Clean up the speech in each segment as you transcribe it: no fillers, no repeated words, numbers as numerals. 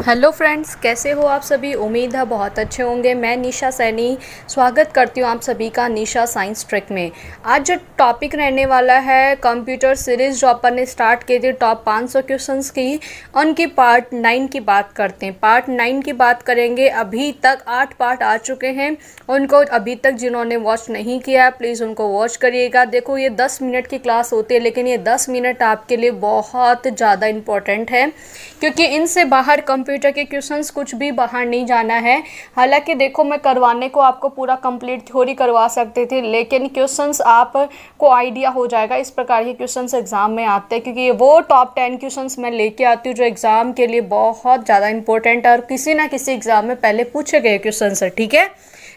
Hello friends, कैसे हो आप सभी। उम्मीद है बहुत अच्छे होंगे। मैं निशा सैनी स्वागत करती हूँ आप सभी का निशा साइंस ट्रिक में। आज जो टॉपिक रहने वाला है कंप्यूटर सीरीज़ जो अपन ने स्टार्ट की थी टॉप 500 क्वेश्चंस की, उनकी पार्ट 9 की बात करते हैं। पार्ट 9 की बात करेंगे। अभी तक 8 पार्ट आ चुके हैं। उनको अभी तक जिन्होंने वॉच नहीं किया है प्लीज़ उनको वॉच करिएगा। देखो, ये 10 मिनट की क्लास होती है, लेकिन ये 10 मिनट आपके लिए बहुत ज़्यादा इम्पोर्टेंट है, क्योंकि इनसे बाहर कंप्यूटर के क्वेश्चंस कुछ भी बाहर नहीं जाना है। हालांकि देखो, मैं करवाने को आपको पूरा कंप्लीट थ्योरी करवा सकते थे, लेकिन क्वेश्चंस आपको आइडिया हो जाएगा इस प्रकार के क्वेश्चंस एग्जाम में आते हैं, क्योंकि ये वो टॉप 10 क्वेश्चंस मैं लेके आती हूँ जो एग्जाम के लिए बहुत ज़्यादा इंपॉर्टेंट है और किसी ना किसी एग्जाम में पहले पूछे गए क्वेश्चन है। ठीक है,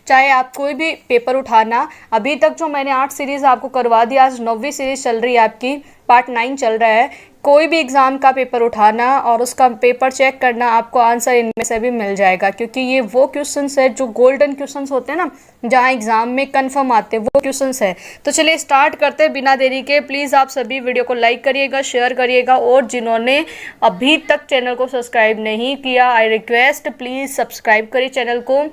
चाहे आप कोई भी पेपर उठाना। अभी तक जो मैंने 8 सीरीज़ आपको करवा दी, आज 9वीं सीरीज़ चल रही है, आपकी पार्ट 9 चल रहा है। कोई भी एग्ज़ाम का पेपर उठाना और उसका पेपर चेक करना, आपको आंसर इनमें से भी मिल जाएगा, क्योंकि ये वो क्वेश्चंस है जो गोल्डन क्वेश्चंस होते हैं ना, जहाँ एग्ज़ाम में कंफर्म आते हैं, वो क्वेश्चंस है। तो चलिए स्टार्ट करते हैं बिना देरी के। प्लीज़ आप सभी वीडियो को लाइक करिएगा, शेयर करिएगा, और जिन्होंने अभी तक चैनल को सब्सक्राइब नहीं किया, आई रिक्वेस्ट प्लीज़ सब्सक्राइब करिए चैनल को,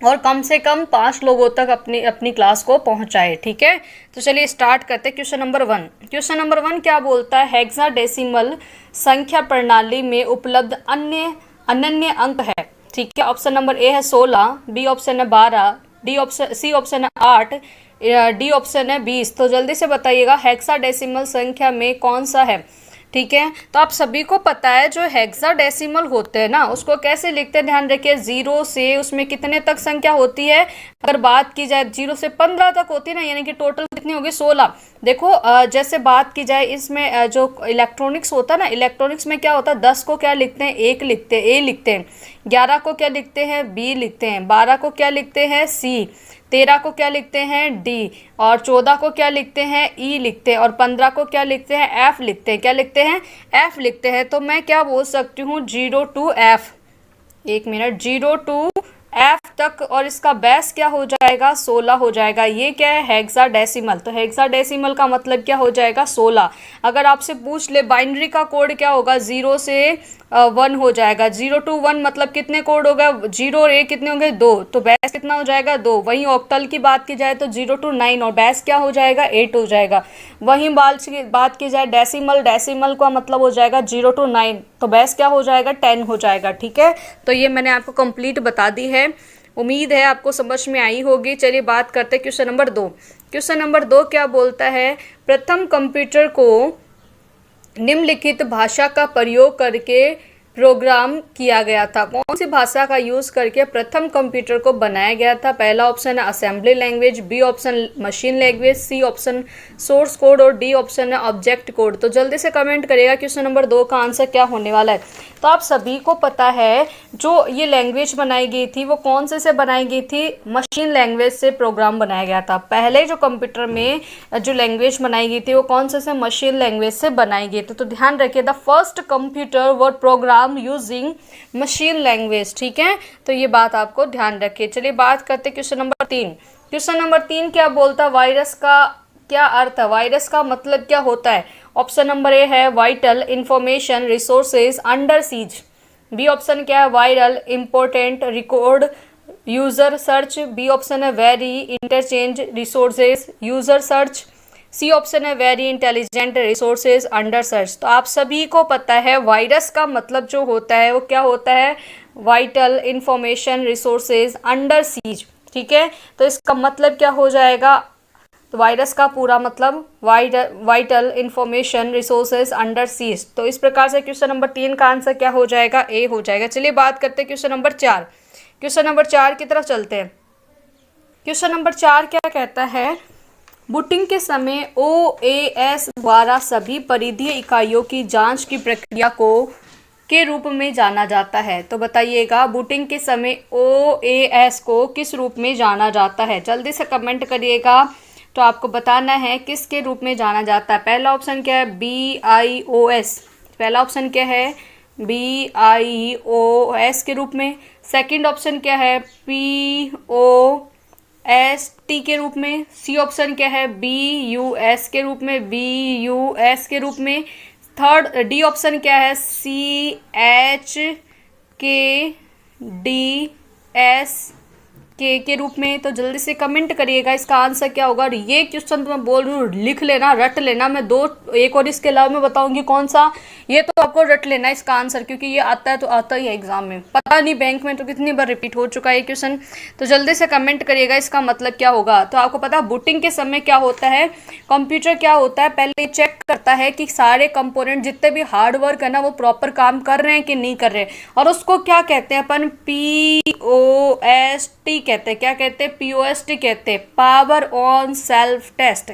और कम से कम 5 लोगों तक अपनी क्लास को पहुंचाए। ठीक है, तो चलिए स्टार्ट करते हैं। Question number 1। क्वेश्चन नंबर 1 क्या बोलता है? हेक्साडेसिमल संख्या प्रणाली में उपलब्ध अनन्य अंक है। ठीक है, ऑप्शन नंबर ए है 16, बी ऑप्शन है 12, सी ऑप्शन है 8, डी ऑप्शन है 20। तो जल्दी से बताइएगा हेक्साडेसिमल संख्या में कौन सा है। ठीक है, तो आप सभी को पता है जो हेक्साडेसिमल होते हैं ना, उसको कैसे लिखते हैं, ध्यान रखिए। 0 से उसमें कितने तक संख्या होती है, अगर बात की जाए 0 से 15 तक होती है ना, यानी कि टोटल कितनी होगी 16। देखो, जैसे बात की जाए इसमें जो इलेक्ट्रॉनिक्स होता है ना, इलेक्ट्रॉनिक्स में क्या होता है, 10 को क्या लिखते हैं, 1 लिखते हैं, ए लिखते हैं। 11 को क्या लिखते हैं, बी लिखते हैं। 12 को क्या लिखते हैं, सी। 13 को क्या लिखते हैं, डी। और 14 को क्या लिखते हैं, ई लिखते हैं। और 15 को क्या लिखते हैं, एफ लिखते हैं। क्या लिखते हैं, एफ लिखते हैं। तो मैं क्या बोल सकती हूँ, 0 to F, 1 minute, 0 to F तक, और इसका बेस क्या हो जाएगा, 16 हो जाएगा। ये क्या है, हेक्साडेसिमल। तो हेक्साडेसिमल का मतलब क्या हो जाएगा, 16। अगर आपसे पूछ ले बाइनरी का कोड क्या होगा, 0 से 1 हो जाएगा। 0 to 1 मतलब कितने कोड होगा, 0 और 1 कितने होंगे, 2। तो बेस कितना हो जाएगा, 2। वहीं ऑक्टल की बात की जाए तो 0 to 9, और बेस क्या हो जाएगा, 8 हो जाएगा। वहीं बात की जाए डेसिमल का मतलब हो जाएगा 0 to 9, तो बेस क्या हो जाएगा, 10 हो जाएगा। ठीक है, तो ये मैंने आपको कंप्लीट बता दी है। उम्मीद है आपको समझ में आई होगी। चलिए बात करते हैं क्वेश्चन नंबर 2। क्वेश्चन नंबर 2 क्या बोलता है? प्रथम कंप्यूटर को निम्नलिखित भाषा का प्रयोग करके प्रोग्राम किया गया था। कौन सी भाषा का यूज़ करके प्रथम कंप्यूटर को बनाया गया था? पहला ऑप्शन है assembly language, B option machine language, C option source code, और डी ऑप्शन है ऑब्जेक्ट कोड। तो जल्दी से कमेंट करिएगा क्वेश्चन नंबर 2 का आंसर क्या होने वाला है। तो आप सभी को पता है जो ये लैंग्वेज बनाई गई थी वो कौन से बनाई गई थी, मशीन लैंग्वेज से प्रोग्राम बनाया गया था। पहले जो कंप्यूटर में जो लैंग्वेज बनाई गई थी वो कौन से मशीन लैंग्वेज से बनाई गई थी। तो ध्यान रखिए, the first computer were program using machine language. ठीक है, तो ये बात आपको ध्यान रखिए। चलिए बात करते हैं क्वेश्चन नंबर 3। क्वेश्चन नंबर 3 क्या बोलता है? वायरस का क्या अर्थ है, वायरस का मतलब क्या होता है? ऑप्शन नंबर ए है vital information resources under seize, B option क्या है viral important record user search, B option है very interchange resources user search, C option है very intelligent resources under search. तो आप सभी को पता है वायरस का मतलब जो होता है वो क्या होता है, vital information resources under seize. ठीक है, तो इसका मतलब क्या हो जाएगा, तो वायरस का पूरा मतलब vital information resources under seize. तो इस प्रकार से क्वेश्चन नंबर 3 का आंसर क्या हो जाएगा, ए हो जाएगा। चलिए बात करते हैं क्वेश्चन नंबर 4। क्वेश्चन नंबर 4 की तरफ चलते हैं। क्वेश्चन नंबर 4 क्या कहता है? बूटिंग के समय OAS द्वारा सभी परिधीय इकाइयों की जांच की प्रक्रिया को के रूप में जाना जाता है। तो बताइएगा बूटिंग के समय OAS को किस रूप में जाना जाता है? जल्दी से कमेंट करिएगा। तो आपको बताना है किसके रूप में जाना जाता है। पहला ऑप्शन क्या है, BIOS। पहला ऑप्शन क्या है, BIOS के रूप में। सेकंड ऑप्शन क्या है, POST के रूप में। सी ऑप्शन क्या है, BUS के रूप में, BUS के रूप में। थर्ड डी ऑप्शन क्या है, CH के रूप में। तो जल्दी से कमेंट करिएगा इसका आंसर क्या होगा। और ये क्वेश्चन तो मैं बोल रही हूँ लिख लेना, रट लेना। मैं एक और इसके अलावा मैं बताऊंगी कौन सा, ये तो आपको रट लेना इसका आंसर, क्योंकि ये आता है तो आता ही है एग्जाम में। पता नहीं बैंक में तो कितनी बार रिपीट हो चुका है ये क्वेश्चन। तो जल्दी से कमेंट करिएगा इसका मतलब क्या होगा। तो आपको पता बूटिंग के समय क्या होता है, कंप्यूटर क्या होता है, पहले चेक करता है कि सारे कंपोनेंट जितने भी हार्ड वर्क है ना वो प्रॉपर काम कर रहे हैं कि नहीं कर रहे हैं। और उसको क्या कहते हैं अपन, POST कहते हैं। क्या कहते हैं, POST कहते हैं, पावर ऑन सेल्फ टेस्ट।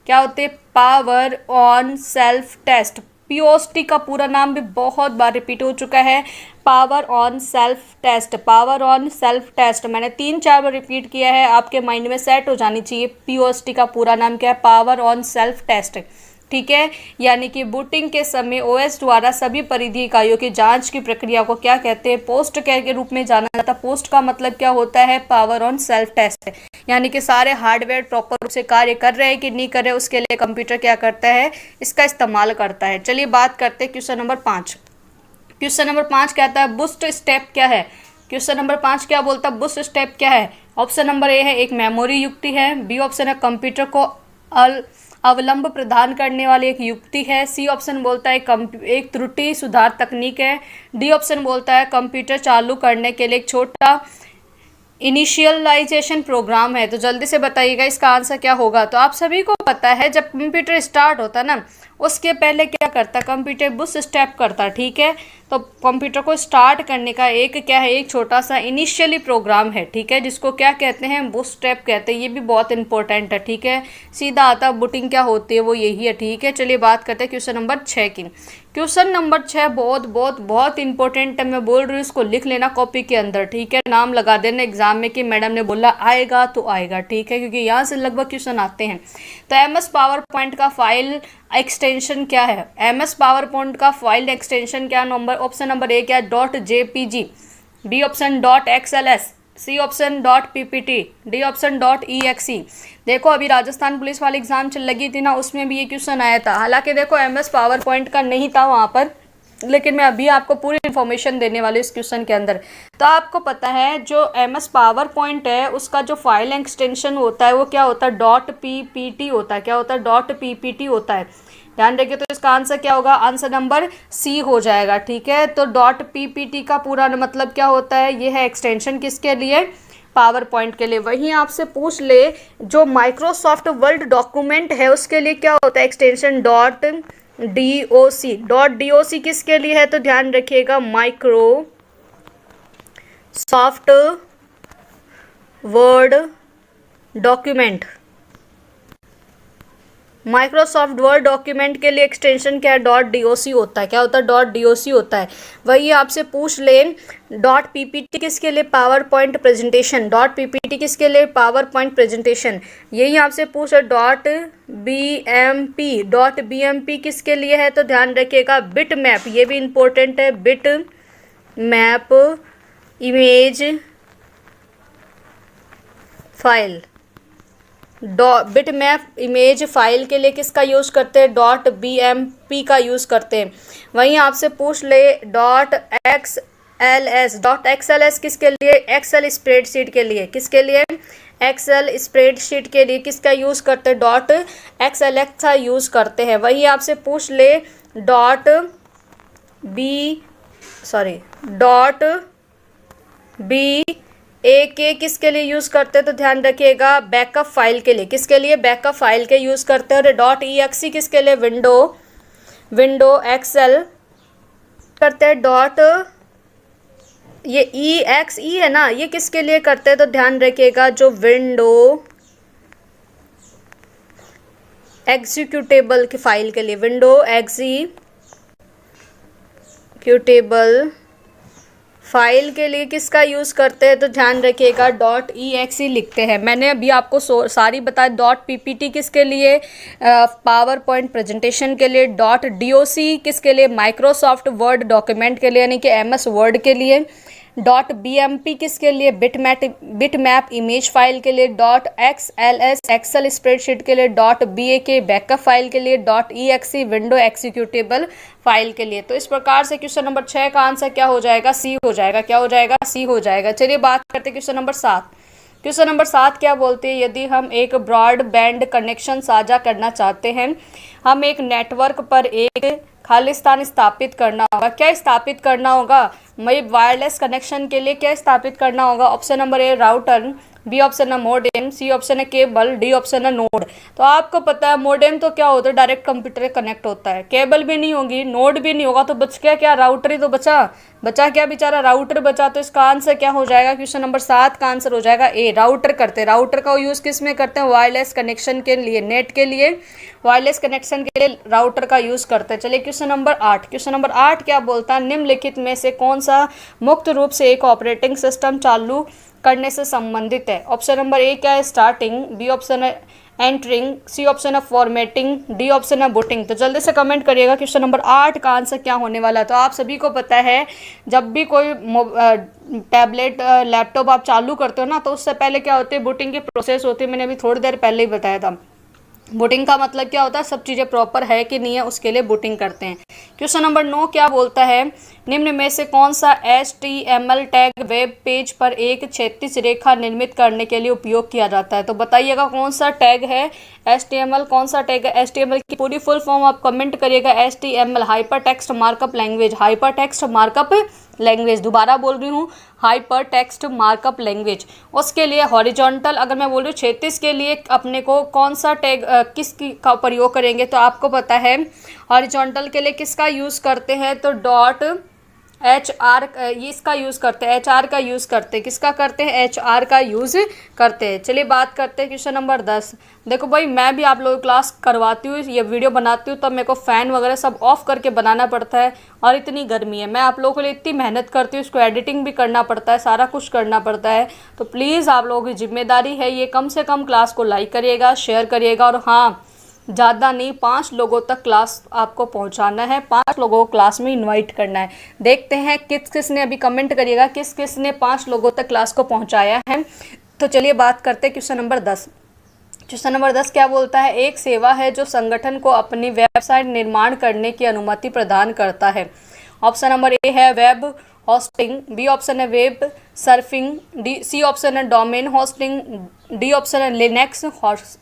क्या होते हैं, power on self test. POST का पूरा नाम भी बहुत बार रिपीट हो चुका है, power on self test. Power on self test मैंने 3-4 बार रिपीट किया है, आपके माइंड में सेट हो जानी चाहिए। POST का पूरा नाम क्या है, पावर ऑन सेल्फ टेस्ट। ठीक है, यानी कि बूटिंग के समय OS द्वारा सभी परिधीय इकाइयों की जांच की प्रक्रिया को क्या कहते हैं, पोस्ट के रूप में जाना जाता है। पोस्ट का मतलब क्या होता है, पावर ऑन सेल्फ टेस्ट। यानी कि सारे हार्डवेयर प्रॉपर रूप से कार्य कर रहे हैं कि नहीं कर रहे, उसके लिए कंप्यूटर क्या करता है, इसका इस्तेमाल करता है। चलिए बात करते हैं क्वेश्चन नंबर 5। क्वेश्चन नंबर 5 कहता है बूस्ट स्टेप क्या है। क्वेश्चन नंबर 5 क्या बोलता है, बूस्ट स्टेप क्या है। ऑप्शन नंबर ए है एक मेमोरी युक्ति है, बी ऑप्शन है कंप्यूटर को अवलंब प्रदान करने वाली एक युक्ति है, सी ऑप्शन बोलता है एक त्रुटि सुधार तकनीक है, डी ऑप्शन बोलता है कंप्यूटर चालू करने के लिए एक छोटा इनिशियलाइजेशन प्रोग्राम है। तो जल्दी से बताइएगा इसका आंसर क्या होगा। तो आप सभी को पता है जब कंप्यूटर स्टार्ट होता है ना, उसके पहले क्या करता है, कंप्यूटर बूस्ट स्टेप करता है। ठीक है, तो कंप्यूटर को स्टार्ट करने का एक क्या है, एक छोटा सा इनिशियली प्रोग्राम है। ठीक है, जिसको क्या कहते हैं, बूस्ट स्टेप कहते हैं। ये भी बहुत इंपॉर्टेंट है। ठीक है, सीधा आता बूटिंग क्या होती है वो यही है। ठीक है, चलिए बात करते हैं क्वेश्चन नंबर 6 की। क्वेश्चन नंबर 6 बहुत बहुत बहुत इंपॉर्टेंट है, मैं बोल रही हूँ इसको लिख लेना कॉपी के अंदर। ठीक है, नाम लगा देना एग्जाम में कि मैडम ने बोला आएगा तो आएगा। ठीक है, क्योंकि यहाँ से लगभग क्वेश्चन आते हैं। तो MS पावर पॉइंट का फाइल एक्सटेंशन क्या है, MS पावर पॉइंट का फाइल एक्सटेंशन क्या, नंबर ऑप्शन नंबर ए क्या, .jpg, B option .xls, C option .ppt, D option .exe। देखो अभी राजस्थान पुलिस वाली एग्जाम चल लगी थी ना, उसमें भी ये क्वेश्चन आया था। हालांकि देखो MS पावर पॉइंट का नहीं था वहाँ पर, लेकिन मैं अभी आपको पूरी इन्फॉर्मेशन देने वाली हूँ इस क्वेश्चन के अंदर। तो आपको पता है जो MS पावर पॉइंट है उसका जो फाइल एक्सटेंशन होता है वो क्या होता है, .ppt होता है। क्या होता है, .ppt होता है। ध्यान रखिए, तो इसका आंसर क्या होगा, आंसर नंबर सी हो जाएगा। ठीक है, तो .ppt का पूरा मतलब क्या होता है, ये है एक्सटेंशन किसके लिए, पावर पॉइंट के लिए। वहीं आपसे पूछ ले जो माइक्रोसॉफ्ट वर्ड डॉक्यूमेंट है उसके लिए क्या होता है एक्सटेंशन, .doc किसके लिए है, तो ध्यान रखिएगा Microsoft word document. Microsoft word document के लिए एक्सटेंशन क्या है, .doc होता है। क्या होता है, .doc होता है। वही आपसे पूछ लें .ppt किसके लिए, पावर पॉइंट प्रेजेंटेशन। .ppt किसके लिए, पावर पॉइंट प्रेजेंटेशन। यही आपसे पूछ .bmp किसके लिए है, तो ध्यान रखिएगा बिट मैप, ये भी इंपॉर्टेंट है। Bit map image file, bit map image file के लिए किसका यूज़ करते हैं, .bmp का यूज़ करते हैं। वहीं आपसे पूछ ले .xls किसके लिए, एक्सेल स्प्रेडशीट के लिए। किसके लिए, एक्सेल स्प्रेडशीट के लिए किसका यूज़ करते हैं, .xlx का यूज़ करते हैं। वही आपसे पूछ ले .bak किसके लिए यूज़ करते हैं, तो ध्यान रखिएगा बैकअप फाइल के लिए। किसके लिए, बैकअप फाइल के यूज़ करते हैं। और .exe किसके लिए, विंडो एक्सेल करते हैं। ये exe है ना, ये किसके लिए करते हैं, तो ध्यान रखिएगा जो विंडो एग्जीक्यूटेबल की फाइल के लिए, विंडो एग्जीक्यूटेबल फाइल के लिए किसका यूज़ करते हैं, तो ध्यान रखिएगा .exe लिखते हैं। मैंने अभी आपको सारी बताया। .ppt किसके लिए, पावर पॉइंट प्रेजेंटेशन के लिए। .doc किसके लिए, माइक्रोसॉफ्ट वर्ड डॉक्यूमेंट के लिए, यानी कि MS वर्ड के लिए। .bmp किसके लिए, बिटमैप इमेज फाइल के लिए, .xls एक्सेल स्प्रेडशीट के लिए, .bak बैकअप फाइल के लिए, .exe विंडो एक्सिक्यूटेबल फाइल के लिए। तो इस प्रकार से क्वेश्चन नंबर 6 का आंसर क्या हो जाएगा, सी हो जाएगा। क्या हो जाएगा, सी हो जाएगा। चलिए बात करते हैं क्वेश्चन नंबर 7। क्वेश्चन नंबर 7 क्या बोलते हैं, यदि हम एक ब्रॉडबैंड कनेक्शन साझा करना चाहते हैं, हम एक नेटवर्क पर एक खालिस्तान स्थापित करना होगा। क्या स्थापित करना होगा, मैं वायरलेस कनेक्शन के लिए क्या स्थापित करना होगा। Option number A router, B option है मोडेम, सी ऑप्शन है केबल, डी ऑप्शन है नोड। तो आपको पता है मोडेम तो क्या होता है, डायरेक्ट कंप्यूटर कनेक्ट होता है, केबल भी नहीं होगी, नोड भी नहीं होगा, तो बच गया क्या, राउटर ही तो बचा क्या बेचारा, राउटर बचा। तो इसका आंसर क्या हो जाएगा, क्वेश्चन नंबर 7 का आंसर हो जाएगा ए, राउटर करते हैं। राउटर का यूज़ किस में करते हैं, वायरलेस कनेक्शन के लिए, नेट के लिए वायरलेस कनेक्शन के लिए राउटर का यूज़ करते हैं। चलिए क्वेश्चन नंबर 8। क्वेश्चन नंबर 8 क्या बोलता है, निम्नलिखित में से कौन सा मुक्त रूप से एक ऑपरेटिंग सिस्टम चालू करने से संबंधित है। ऑप्शन नंबर ए क्या है, स्टार्टिंग, बी ऑप्शन है एंटरिंग, सी ऑप्शन है फॉर्मेटिंग, डी ऑप्शन है बूटिंग। तो जल्दी से कमेंट करिएगा क्वेश्चन नंबर 8 का आंसर क्या होने वाला है। तो आप सभी को पता है जब भी कोई टैबलेट लैपटॉप आप चालू करते हो ना, तो उससे पहले क्या होती है, बूटिंग की प्रोसेस होती है। मैंने अभी थोड़ी देर पहले ही बताया था। बूटिंग का मतलब क्या होता है, सब चीज़ें प्रॉपर है कि नहीं है उसके लिए बूटिंग करते हैं। क्वेश्चन नंबर 9 क्या बोलता है, निम्न में से कौन सा HTML टैग वेब पेज पर एक क्षैतिज रेखा निर्मित करने के लिए उपयोग किया जाता है। तो बताइएगा कौन सा टैग है HTML, कौन सा टैग है। HTML की पूरी फुल फॉर्म आप कमेंट करिएगा। HTML hyper text markup language, hyper text markup language, दोबारा बोल रही हूँ, हाइपर टेक्स्ट मार्कअप लैंग्वेज। उसके लिए हॉरिजॉन्टल, अगर मैं बोल रही हूँ 36 के लिए अपने को कौन सा टैग किसकी का प्रयोग करेंगे, तो आपको पता है हॉरिजॉन्टल के लिए किसका यूज़ करते हैं, तो .HR ये इसका यूज़ करते हैं, HR का यूज़ करते हैं। किसका करते हैं, HR का यूज़ करते हैं। चलिए बात करते हैं क्वेश्चन नंबर 10। देखो भाई, मैं भी आप लोगों को क्लास करवाती हूँ, ये वीडियो बनाती हूँ, तब मेरे को फ़ैन वगैरह सब ऑफ करके बनाना पड़ता है, और इतनी गर्मी है। मैं आप लोगों के लिए इतनी मेहनत करती हूँ, इसको एडिटिंग भी करना पड़ता है, सारा कुछ करना पड़ता है। तो प्लीज़ आप लोगों की जिम्मेदारी है ये, कम से कम क्लास को लाइक करिएगा, शेयर करिएगा, और हाँ, ज़्यादा नहीं, 5 लोगों तक क्लास आपको पहुंचाना है, 5 लोगों को क्लास में इनवाइट करना है। देखते हैं किस किस ने, अभी कमेंट करिएगा किस किस ने 5 लोगों तक क्लास को पहुंचाया है। तो चलिए बात करते हैं क्वेश्चन नंबर 10। क्वेश्चन नंबर 10 क्या बोलता है, एक सेवा है जो संगठन को अपनी वेबसाइट निर्माण करने की अनुमति प्रदान करता है। ऑप्शन नंबर ए है वेब होस्टिंग, बी ऑप्शन है वेब सर्फिंग, सी ऑप्शन है डोमेन होस्टिंग, डी ऑप्शन है लिनक्स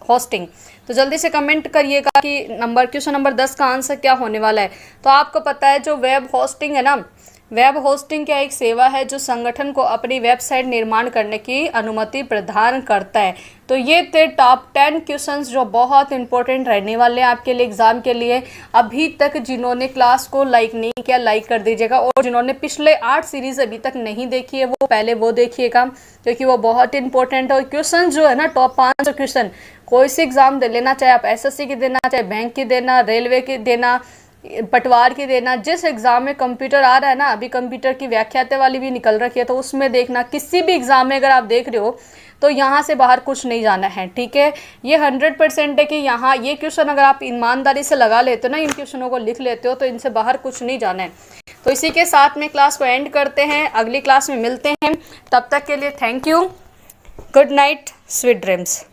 होस्टिंग। तो जल्दी से कमेंट करिएगा कि क्वेश्चन नंबर 10 का आंसर क्या होने वाला है। तो आपको पता है जो वेब होस्टिंग है ना, वेब होस्टिंग क्या एक सेवा है जो संगठन को अपनी वेबसाइट निर्माण करने की अनुमति प्रदान करता है। तो ये थे टॉप 10 क्वेश्चंस जो बहुत इंपॉर्टेंट रहने वाले हैं आपके लिए एग्जाम के लिए। अभी तक जिन्होंने क्लास को लाइक नहीं किया, लाइक कर दीजिएगा, और जिन्होंने पिछले 8 सीरीज अभी तक नहीं देखी है वो पहले वो देखिएगा, क्योंकि वो बहुत इंपॉर्टेंट है। और क्वेश्चन जो है ना, टॉप 5 क्वेश्चन कोई सी एग्जाम दे लेना, चाहे आप SSC की देना, चाहे बैंक की देना, रेलवे की देना, पटवार की देना, जिस एग्ज़ाम में कंप्यूटर आ रहा है ना, अभी कंप्यूटर की व्याख्याते वाली भी निकल रखी है, तो उसमें देखना। किसी भी एग्ज़ाम में अगर आप देख रहे हो तो यहाँ से बाहर कुछ नहीं जाना है, ठीक है। ये 100% है कि यहाँ ये क्वेश्चन अगर आप ईमानदारी से लगा लेते हो ना, इन क्वेश्चनों को लिख लेते हो, तो इनसे बाहर कुछ नहीं जाना है। तो इसी के साथ में क्लास को एंड करते हैं, अगली क्लास में मिलते हैं। तब तक के लिए thank you, good night, sweet dreams.